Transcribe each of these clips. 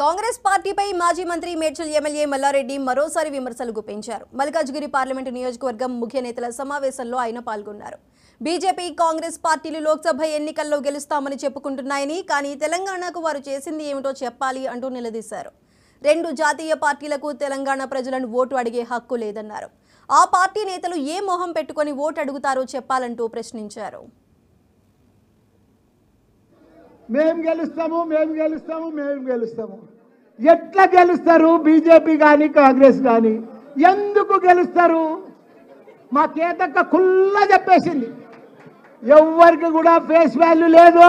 కాంగ్రెస్ పార్టీపై మాజీ మంత్రి మేడ్చల్ ఎమ్మెల్యే మల్లారెడ్డి మరోసారి విమర్శలు గుప్పించారు. మల్కాజ్గిరి పార్లమెంటు నియోజకవర్గం ముఖ్య నేతల సమావేశంలో ఆయన పాల్గొన్నారు. బీజేపీ కాంగ్రెస్ పార్టీలు లోక్సభ ఎన్నికల్లో గెలుస్తామని చెప్పుకుంటున్నాయని, కానీ తెలంగాణకు వారు చేసింది ఏమిటో చెప్పాలి అంటూ నిలదీశారు. రెండు జాతీయ పార్టీలకు తెలంగాణ ప్రజలను ఓటు అడిగే హక్కు లేదన్నారు. ఆ పార్టీ నేతలు ఏ మొహం పెట్టుకొని ఓటు అడుగుతారో చెప్పాలంటూ ప్రశ్నించారు. మేము గెలుస్తాము ఎట్లా గెలుస్తారు? బీజేపీ కానీ కాంగ్రెస్ కానీ ఎందుకు గెలుస్తారు? మా కేతక్క కుల్లా చెప్పేసింది. ఎవరికి కూడా ఫేస్ వాల్యూ లేదు.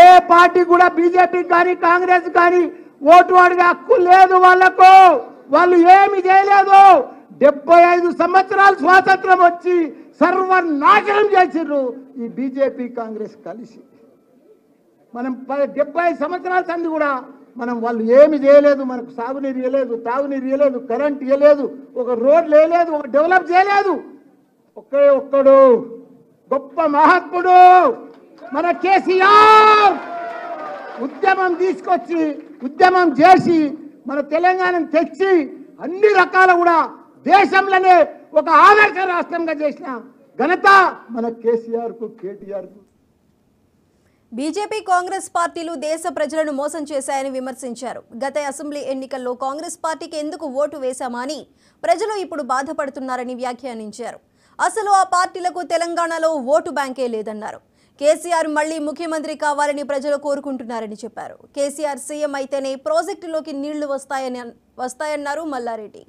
ఏ పార్టీ కూడా బీజేపీ కానీ కాంగ్రెస్ కానీ ఓటు అడిగే హక్కు లేదు వాళ్ళకు. వాళ్ళు ఏమి చేయలేదు. 75 సంవత్సరాలు స్వాతంత్రం వచ్చి సర్వనాశనం చేసిర్రు ఈ బీజేపీ కాంగ్రెస్ కలిసి. మనం 70 సంవత్సరాల సంది కూడా వాళ్ళు ఏమి చేయలేదు. మనకు సాగునీరు ఇవ్వలేదు, తాగునీరు ఇవ్వలేదు, కరెంట్ ఇవ్వలేదు, ఒక రోడ్లు వేయలేదు, ఒక డెవలప్ చేయలేదు. ఒక్కడు గొప్ప మహాత్ముడు మన కేసీఆర్ ఉద్యమం తీసుకొచ్చి ఉద్యమం చేసి మన తెలంగాణను తెచ్చి అన్ని రకాల కూడా దేశంలోనే ఒక ఆదర్శ రాష్ట్రంగా చేసిన ఘనత మన కేసీఆర్కు, కేటీఆర్కు. బీజేపీ కాంగ్రెస్ పార్టీలు దేశ ప్రజలను మోసం చేశాయని విమర్శించారు. గత అసెంబ్లీ ఎన్నికల్లో కాంగ్రెస్ పార్టీకి ఎందుకు ఓటు వేశామని ప్రజలు ఇప్పుడు బాధపడుతున్నారని వ్యాఖ్యానించారు. అసలు ఆ పార్టీలకు తెలంగాణలో ఓటు బ్యాంకే లేదన్నారు. కేసీఆర్ మళ్లీ ముఖ్యమంత్రి కావాలని ప్రజలు కోరుకుంటున్నారని చెప్పారు. కేసీఆర్ సీఎం అయితేనే ప్రాజెక్టులోకి నీళ్లు వస్తాయన్నారు మల్లారెడ్డి.